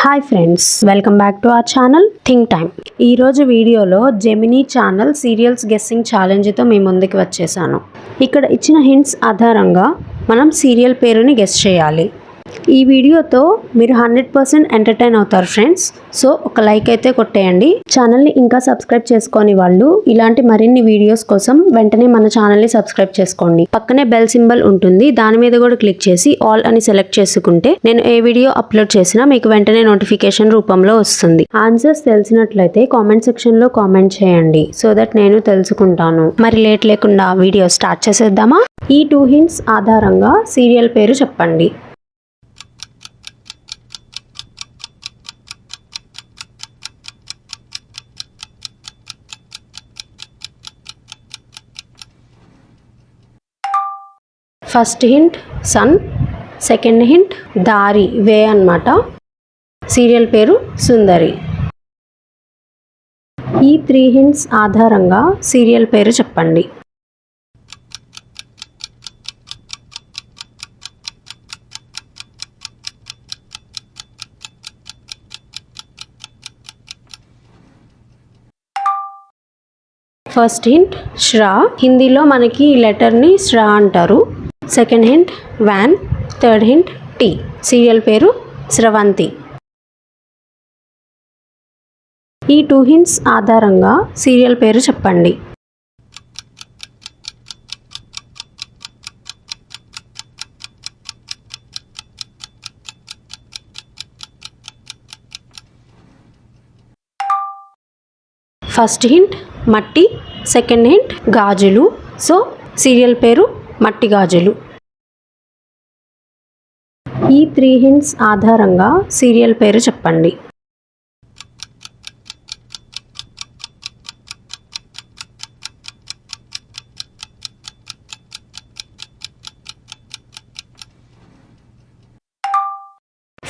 Hi friends, welcome back to our channel think time. ఈరోజు వీడియోలో Gemini channel serials guessing ఛాలెంజ్తో మీ ముందుకు వచ్చేసాను. ఇక్కడ ఇచ్చిన హింట్స్ ఆధారంగా మనం సీరియల్ పేరుని గెస్ చేయాలి. ఈ వీడియోతో మీరు 100% ఎంటర్టైన్ అవుతారు ఫ్రెండ్స్. సో ఒక లైక్ అయితే కొట్టేయండి. ఛానల్ని ఇంకా సబ్స్క్రైబ్ చేసుకోని వాళ్ళు ఇలాంటి మరిన్ని వీడియోస్ కోసం వెంటనే మన ఛానల్ని సబ్స్క్రైబ్ చేసుకోండి. పక్కనే బెల్ సింబల్ ఉంటుంది, దాని మీద కూడా క్లిక్ చేసి ఆల్ అని సెలెక్ట్ చేసుకుంటే నేను ఏ వీడియో అప్లోడ్ చేసినా మీకు వెంటనే నోటిఫికేషన్ రూపంలో వస్తుంది. ఆన్సర్స్ తెలిసినట్లయితే కామెంట్ సెక్షన్ లో కామెంట్ చేయండి, సో దట్ నేను తెలుసుకుంటాను. మరి లేట్ లేకుండా వీడియో స్టార్ట్ చేసేద్దామా? ఈ 2 హింట్స్ ఆధారంగా సీరియల్ పేరు చెప్పండి. First hint sun, second hint దారి వే అన్నమాట. సీరియల్ పేరు సుందరి. ఈ 3 హింట్స్ ఆధారంగా సీరియల్ పేరు చెప్పండి. ఫస్ట్ హింట్ శ్రా, హిందీలో మనకి ఈ లెటర్ని శ్రా అంటారు. Second hint van, third hint tea. Serial పేరు స్రవంతి. ఈ 2 హింట్స్ ఆధారంగా సీరియల్ పేరు చెప్పండి. ఫస్ట్ హింట్ మట్టి, సెకండ్ హింట్ గాజులు. సో సీరియల్ పేరు మట్టి గాజులు. ఈ 3 హింట్స్ ఆధారంగా సీరియల్ పేరు చెప్పండి.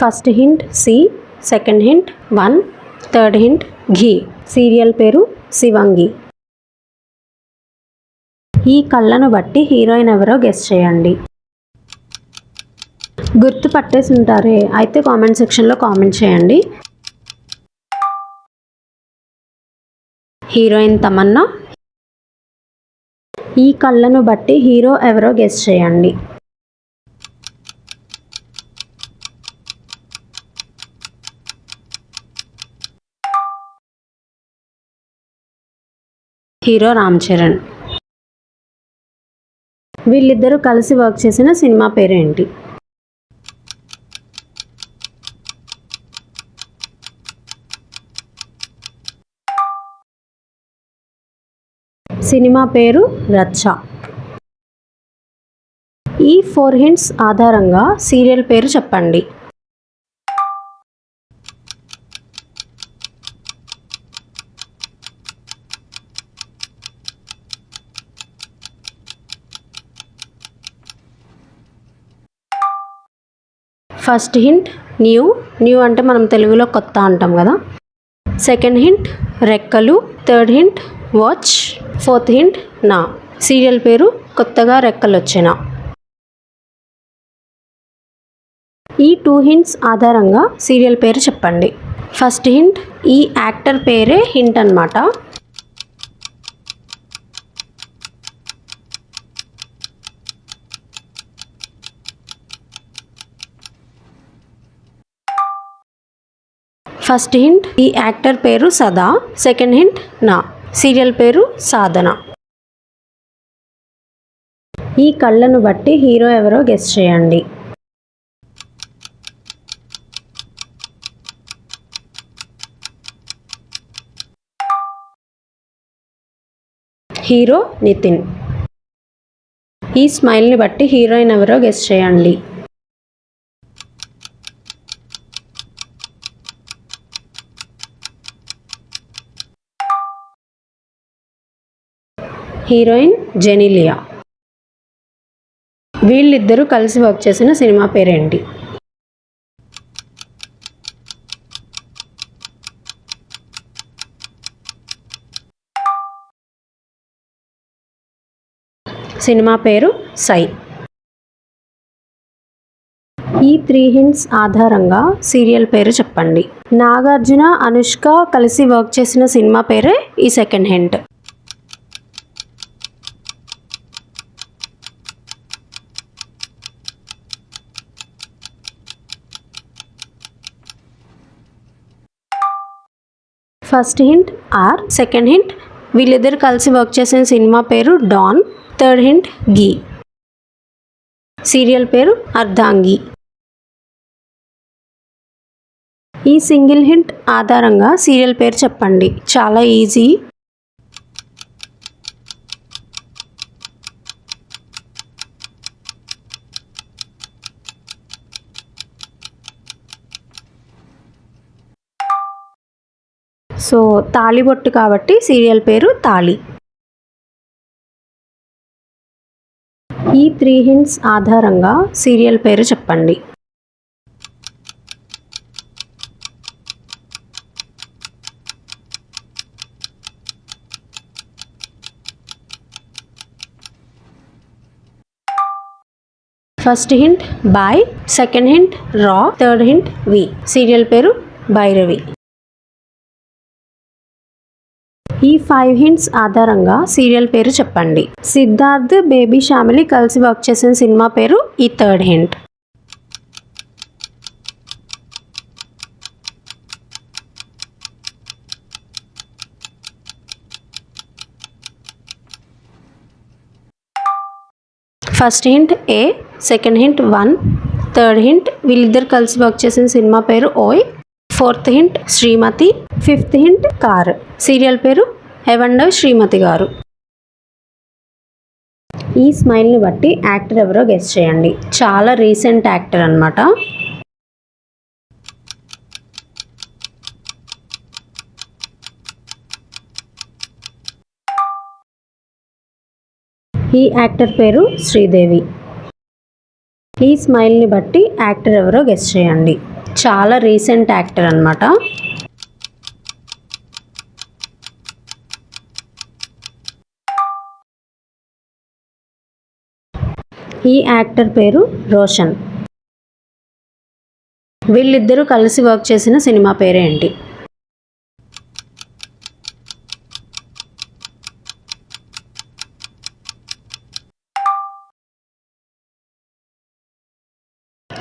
First hint C, second hint one, third hint ghee. Serial పేరు శివంగి. ఈ కళ్ళను బట్టి హీరోయిన్ ఎవరో గెస్ చేయండి. గుర్తు పట్టేసి ఉంటారే, అయితే కామెంట్ సెక్షన్లో కామెంట్ చేయండి. హీరోయిన్ తమన్నా. ఈ కళ్ళను బట్టి హీరో ఎవరో గెస్ చేయండి. హీరో రామ్ చరణ్. వీళ్ళిద్దరూ కలిసి వర్క్ చేసిన సినిమా పేరు ఏంటి? సినిమా పేరు రచ్చ. ఈ 4 హింట్స్ ఆధారంగా సీరియల్ పేరు చెప్పండి. ఫస్ట్ హింట్ న్యూ, న్యూ అంటే మనం తెలుగులో కొత్త అంటాం కదా. సెకండ్ హింట్ రెక్కలు, third hint watch, fourth hint నా. సీరియల్ పేరు కొత్తగా రెక్కలు వచ్చిన. ఈ 2 హింట్స్ ఆధారంగా సీరియల్ పేరు చెప్పండి. ఫస్ట్ హింట్ ఈ యాక్టర్ పేరే హింట్ అన్నమాట. ఫస్ట్ హింట్ ఈ యాక్టర్ పేరు సదా, సెకండ్ హింట్ నా. సీరియల్ పేరు సాధన. ఈ కళ్ళను బట్టి హీరో ఎవరో గెస్ చేయండి. హీరో నితిన్. ఈ స్మైల్ని బట్టి హీరోయిన్ ఎవరో గెస్ చేయండి. హీరోయిన్ జెనిలియా. వీళ్ళిద్దరూ కలిసి వర్క్ చేసిన సినిమా పేరేంటి? సినిమా పేరు సై. ఈ 3 హింట్స్ ఆధారంగా సీరియల్ పేరు చెప్పండి. నాగార్జున, అనుష్క కలిసి వర్క్ చేసిన సినిమా పేరే ఈ second hint. First hint R, second hint వీళ్ళిద్దరు కలిసి వర్క్ చేసిన సినిమా పేరు డాన్, థర్డ్ హింట్ గీ. సీరియల్ పేరు అర్ధాంగి. ఈ సింగిల్ హింట్ ఆధారంగా సీరియల్ పేరు చెప్పండి. చాలా ఈజీ. సో తాళిబొట్టు కాబట్టి సీరియల్ పేరు తాళి. ఈ 3 హింట్స్ ఆధారంగా సీరియల్ పేరు చెప్పండి. First hint boy, second hint రా, థర్డ్ హింట్ వి. సీరియల్ పేరు భైరవి. ఈ 5 హింట్స్ ఆధారంగా సీరియల్ పేరు చెప్పండి. సిద్ధార్థ్, బేబీ శ్యామిలి కలిసి వర్క్ చేసిన సినిమా పేరు ఈ థర్డ్ హింట్. ఫస్ట్ హింట్ ఏ, సెకండ్ హింట్ 1, థర్డ్ హింట్ వీళ్ళిద్దరు కలిసి వర్క్ చేసిన సినిమా పేరు ఓయ్, ఫోర్త్ హింట్ శ్రీమతి, ఫిఫ్త్ హింట్ కార్. సీరియల్ పేరు హెవెండర్ శ్రీమతి గారు. ఈ స్మైల్ని బట్టి యాక్టర్ ఎవరో గెస్ చేయండి. చాలా రీసెంట్ యాక్టర్ అన్నమాట. ఈ యాక్టర్ పేరు శ్రీదేవి. ఈ స్మైల్ని బట్టి యాక్టర్ ఎవరో గెస్ చేయండి. చాలా రీసెంట్ యాక్టర్ అన్నమాట. ఈ యాక్టర్ పేరు రోషన్. వీళ్ళిద్దరూ కలిసి వర్క్ చేసిన సినిమా పేరేంటి?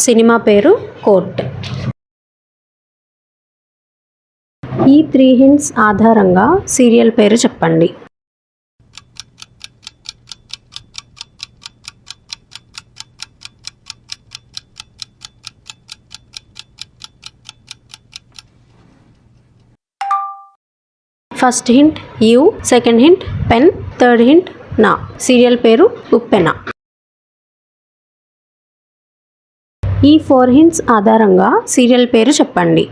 సినిమా పేరు కోర్ట్. ఈ 3 హింట్స్ ఆధారంగా సీరియల్ పేరు చెప్పండి. First hint you, second hint pen, third hint నా. సీరియల్ పేరు ఉప్పెన. ఈ 4 హింట్స్ ఆధారంగా సీరియల్ పేరు చెప్పండి.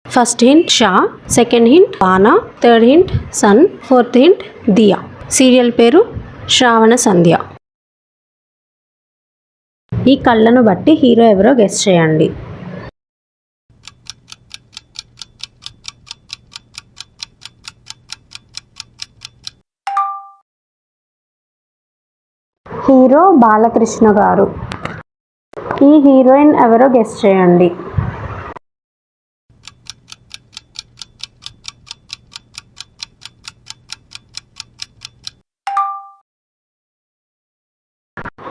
ఫస్ట్ హింట్ షా, సెకండ్ హింట్ బానా, third hint sun, fourth hint దియా. సీరియల్ పేరు శ్రావణ సంధ్య. ఈ కళ్ళను బట్టి హీరో ఎవరో గెస్ చేయండి. హీరో బాలకృష్ణ గారు. ఈ హీరోయిన్ ఎవరో గెస్ చేయండి.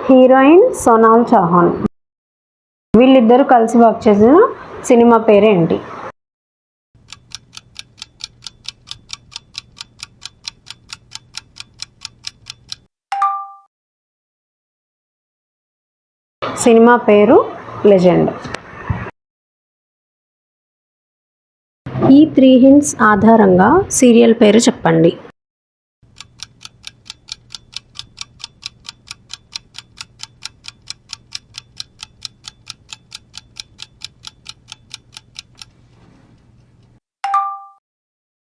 హీరోయిన్ సోనాల్ చౌహాన్. వీళ్ళిద్దరూ కలిసి వర్క్ చేసిన సినిమా పేరేంటి? సినిమా పేరు లెజెండ్. ఈ 3 హింట్స్ ఆధారంగా సీరియల్ పేరు చెప్పండి.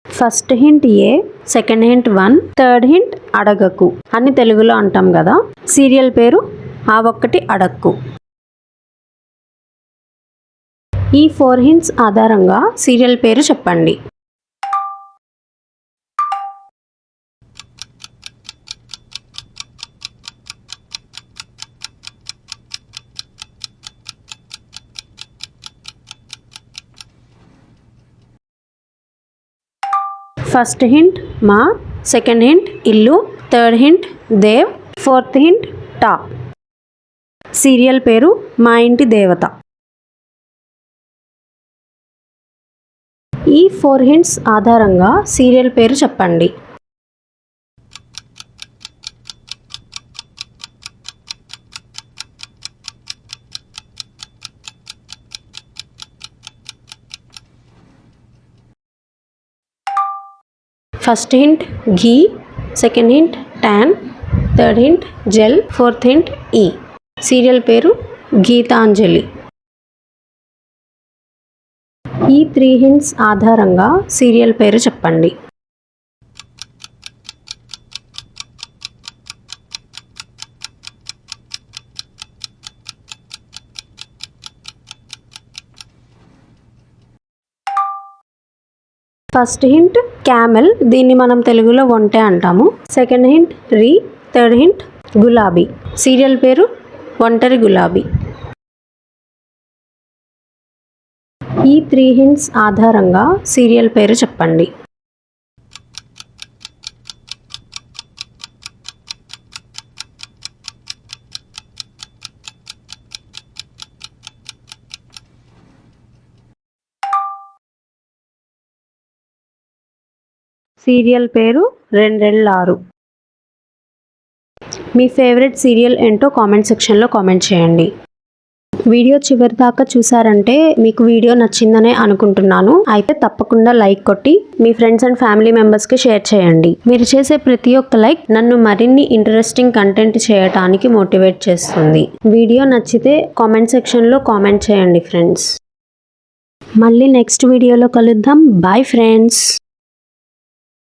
ఫస్ట్ హింట్ ఏ, సెకండ్ హింట్ 1, థర్డ్ హింట్ అడగకు అని తెలుగులో అంటాం కదా. సీరియల్ పేరు ఆ ఒక్కటి అడక్కు. ఈ 4 హింట్స్ ఆధారంగా సీరియల్ పేరు చెప్పండి. ఫస్ట్ హింట్ మా, సెకండ్ హింట్ ఇల్లు, third hint Dev, fourth hint top. Serial పేరు మా ఇంటి దేవత. ఈ 4 హింట్స్ ఆధారంగా సీరియల్ పేరు చెప్పండి. First hint ghee, second hint tan, third hint gel, fourth hint ఈ. సీరియల్ పేరు గీతాంజలి. ఈ 3 హింట్స్ ఆధారంగా సీరియల్ పేరు చెప్పండి. ఫస్ట్ హింట్ క్యామెల్, దీన్ని మనం తెలుగులో ఒంటె అంటాము. సెకండ్ హింట్ రీ, థర్డ్ హింట్ గులాబీ. సీరియల్ పేరు ఒంటరి గులాబీ. ఈ 3 హింట్స్ ఆధారంగా సీరియల్ పేరు చెప్పండి. సీరియల్ పేరు రెండేళ్ళారు. మీ ఫేవరెట్ సీరియల్ ఏంటో కామెంట్ సెక్షన్లో కామెంట్ చేయండి. వీడియో చివరి దాకా చూసారంటే మీకు వీడియో నచ్చిందనే అనుకుంటున్నాను. అయితే తప్పకుండా లైక్ కొట్టి మీ ఫ్రెండ్స్ అండ్ ఫ్యామిలీ మెంబర్స్కి షేర్ చేయండి. మీరు చేసే ప్రతి ఒక్క లైక్ నన్ను మరిన్ని ఇంట్రెస్టింగ్ కంటెంట్ చేయడానికి మోటివేట్ చేస్తుంది. వీడియో నచ్చితే కామెంట్ సెక్షన్లో కామెంట్ చేయండి ఫ్రెండ్స్. మళ్ళీ నెక్స్ట్ వీడియోలో కలుద్దాం. Bye friends.